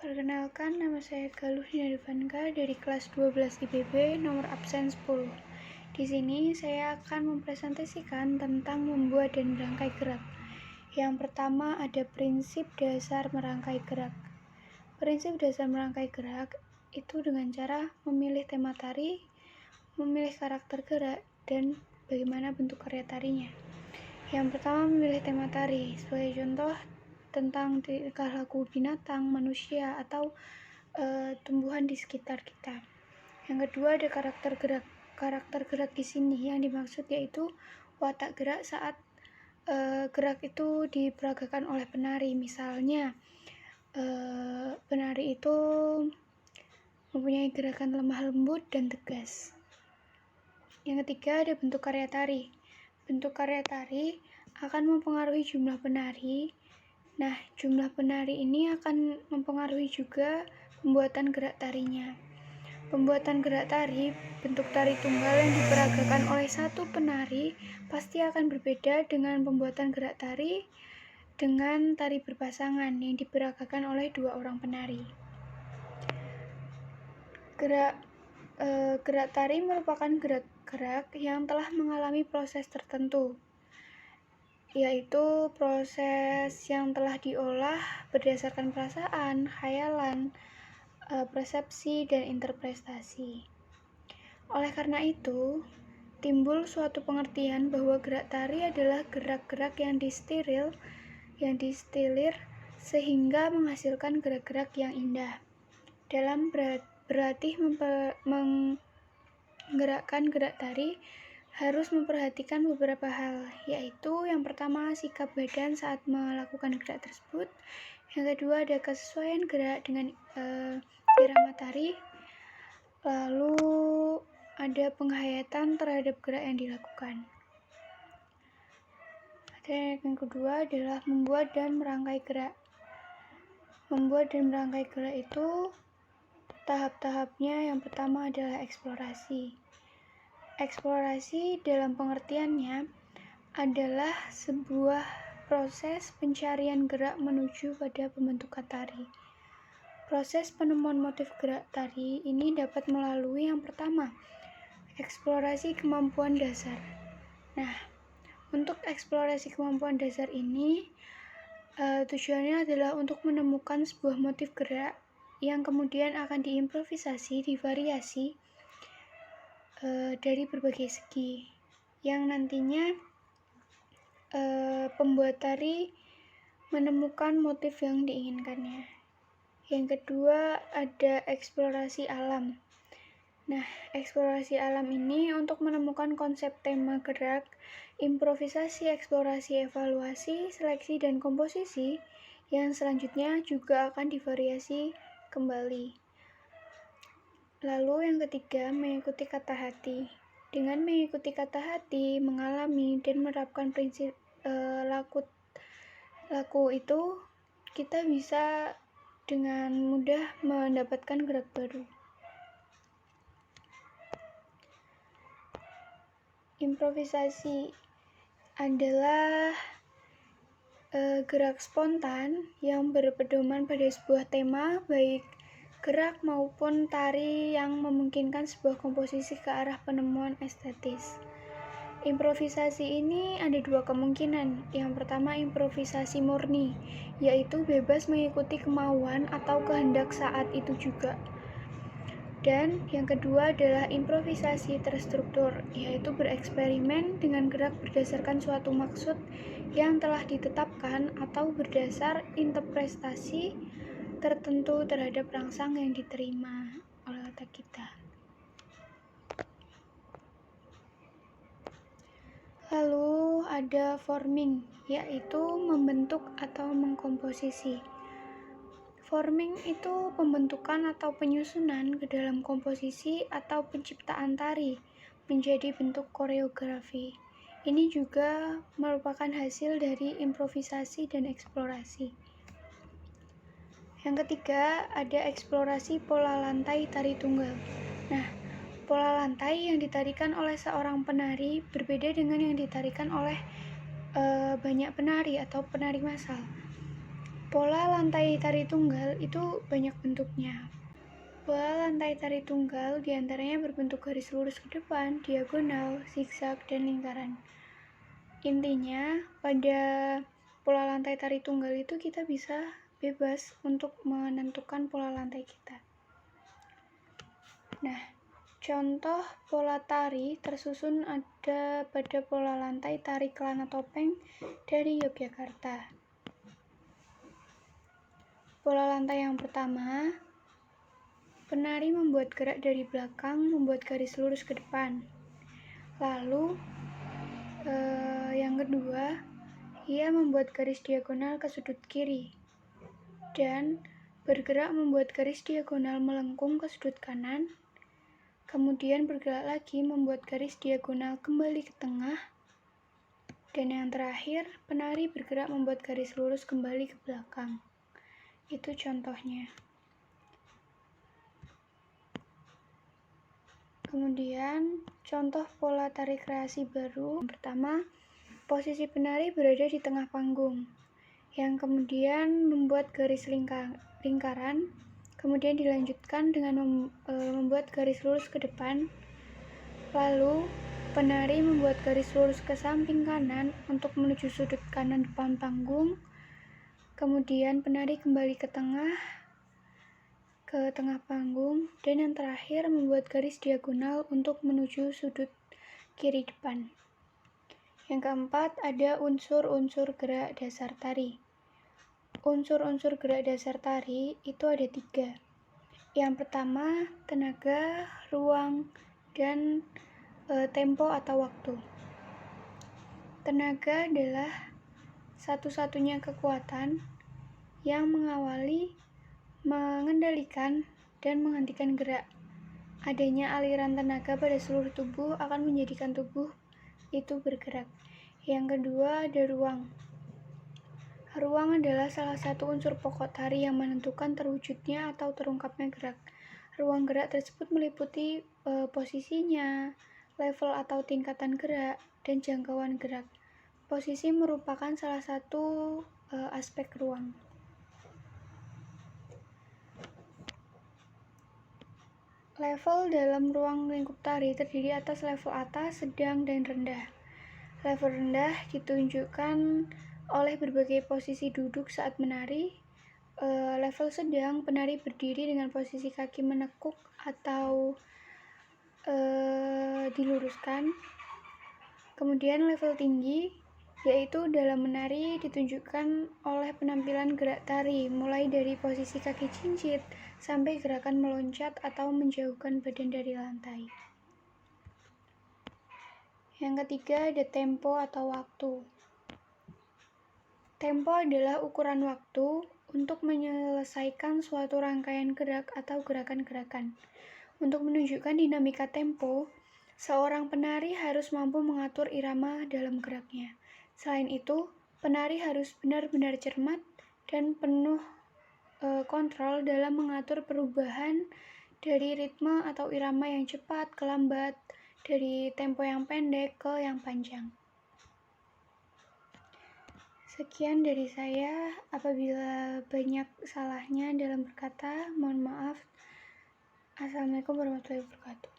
Perkenalkan, nama saya Galuh Nadifanka dari kelas 12 IPB, nomor absen 10. Di sini saya akan mempresentasikan tentang membuat dan merangkai gerak. Yang pertama ada prinsip dasar merangkai gerak. Prinsip dasar merangkai gerak itu dengan cara memilih tema tari, memilih karakter gerak, dan bagaimana bentuk karya tarinya. Yang pertama memilih tema tari. Sebagai contoh, tentang tingkah laku binatang, manusia, atau tumbuhan di sekitar kita. Yang kedua ada karakter gerak. Karakter gerak di sini yang dimaksud yaitu watak gerak saat gerak itu diperagakan oleh penari. Misalnya penari itu mempunyai gerakan lemah lembut dan tegas. Yang ketiga ada bentuk karya tari. Bentuk karya tari akan mempengaruhi jumlah penari. Nah, jumlah penari ini akan mempengaruhi juga pembuatan gerak tarinya. Pembuatan gerak tari, bentuk tari tunggal yang diperagakan oleh satu penari pasti akan berbeda dengan pembuatan gerak tari dengan tari berpasangan yang diperagakan oleh dua orang penari. Gerak tari merupakan gerak-gerak yang telah mengalami proses tertentu, yaitu proses yang telah diolah berdasarkan perasaan, khayalan, persepsi, dan interpretasi. Oleh karena itu, timbul suatu pengertian bahwa gerak tari adalah gerak-gerak yang distilir sehingga menghasilkan gerak-gerak yang indah. Dalam berlatih menggerakkan gerak tari, harus memperhatikan beberapa hal, yaitu yang pertama sikap badan saat melakukan gerak tersebut, yang kedua ada kesesuaian gerak dengan irama tari, lalu ada penghayatan terhadap gerak yang dilakukan. Dan yang kedua adalah membuat dan merangkai gerak. Membuat dan merangkai gerak itu tahap-tahapnya yang pertama adalah eksplorasi. Eksplorasi dalam pengertiannya adalah sebuah proses pencarian gerak menuju pada pembentukan tari. Proses penemuan motif gerak tari ini dapat melalui yang pertama, eksplorasi kemampuan dasar. Nah, untuk eksplorasi kemampuan dasar ini tujuannya adalah untuk menemukan sebuah motif gerak yang kemudian akan diimprovisasi, divariasi dari berbagai segi, yang nantinya pembuat tari menemukan motif yang diinginkannya. Yang kedua ada eksplorasi alam. Nah, eksplorasi alam ini untuk menemukan konsep tema gerak, improvisasi, eksplorasi, evaluasi, seleksi, dan komposisi yang selanjutnya juga akan divariasi kembali. Lalu yang ketiga, mengikuti kata hati. Dengan mengikuti kata hati, mengalami dan menerapkan prinsip laku itu, kita bisa dengan mudah mendapatkan gerak baru. Improvisasi adalah gerak spontan yang berpedoman pada sebuah tema, baik gerak maupun tari yang memungkinkan sebuah komposisi ke arah penemuan estetis. Improvisasi ini ada dua kemungkinan. Yang pertama improvisasi murni, yaitu bebas mengikuti kemauan atau kehendak saat itu juga. Dan yang kedua adalah improvisasi terstruktur, yaitu bereksperimen dengan gerak berdasarkan suatu maksud yang telah ditetapkan atau berdasar interpretasi tertentu terhadap rangsang yang diterima oleh otak kita. Lalu ada forming, yaitu membentuk atau mengkomposisi. Forming itu pembentukan atau penyusunan ke dalam komposisi atau penciptaan tari menjadi bentuk koreografi. Ini juga merupakan hasil dari improvisasi dan eksplorasi. Yang ketiga, ada eksplorasi pola lantai tari tunggal. Nah, pola lantai yang ditarikan oleh seorang penari berbeda dengan yang ditarikan oleh banyak penari atau penari massal. Pola lantai tari tunggal itu banyak bentuknya. Pola lantai tari tunggal diantaranya berbentuk garis lurus ke depan, diagonal, zigzag, dan lingkaran. Intinya, pada pola lantai tari tunggal itu kita bisa bebas untuk menentukan pola lantai kita. Nah, contoh pola tari tersusun ada pada pola lantai tari Kelana Topeng dari Yogyakarta. Pola lantai yang pertama, penari membuat gerak dari belakang, membuat garis lurus ke depan. Lalu, yang kedua, ia membuat garis diagonal ke sudut kiri. Dan bergerak membuat garis diagonal melengkung ke sudut kanan. Kemudian bergerak lagi membuat garis diagonal kembali ke tengah. Dan yang terakhir, penari bergerak membuat garis lurus kembali ke belakang. Itu contohnya. Kemudian, contoh pola tari kreasi baru. Yang pertama, posisi penari berada di tengah panggung, yang kemudian membuat garis lingkaran, kemudian dilanjutkan dengan membuat garis lurus ke depan. Lalu, penari membuat garis lurus ke samping kanan untuk menuju sudut kanan depan panggung. Kemudian penari kembali ke tengah panggung, dan yang terakhir membuat garis diagonal untuk menuju sudut kiri depan. Yang keempat, ada unsur-unsur gerak dasar tari. Unsur-unsur gerak dasar tari itu ada 3. Yang pertama, tenaga, ruang, dan tempo atau waktu. Tenaga adalah satu-satunya kekuatan yang mengawali, mengendalikan, dan menghentikan gerak. Adanya aliran tenaga pada seluruh tubuh akan menjadikan tubuh itu bergerak. Yang kedua, ada ruang. Ruang adalah salah satu unsur pokok tari yang menentukan terwujudnya atau terungkapnya gerak. Ruang gerak tersebut meliputi posisinya, level atau tingkatan gerak, dan jangkauan gerak. Posisi merupakan salah satu aspek ruang. Level dalam ruang lingkup tari terdiri atas level atas, sedang, dan rendah. Level rendah ditunjukkan oleh berbagai posisi duduk saat menari. Level sedang, penari berdiri dengan posisi kaki menekuk atau diluruskan. Kemudian level tinggi, yaitu dalam menari ditunjukkan oleh penampilan gerak tari, mulai dari posisi kaki cincit sampai gerakan meloncat atau menjauhkan badan dari lantai. Yang ketiga, ada tempo atau waktu. Tempo adalah ukuran waktu untuk menyelesaikan suatu rangkaian gerak atau gerakan-gerakan. Untuk menunjukkan dinamika tempo, seorang penari harus mampu mengatur irama dalam geraknya. Selain itu, penari harus benar-benar cermat dan penuh kontrol dalam mengatur perubahan dari ritme atau irama yang cepat ke lambat, dari tempo yang pendek ke yang panjang. Sekian dari saya. Apabila banyak salahnya dalam berkata, mohon maaf. Assalamualaikum warahmatullahi wabarakatuh.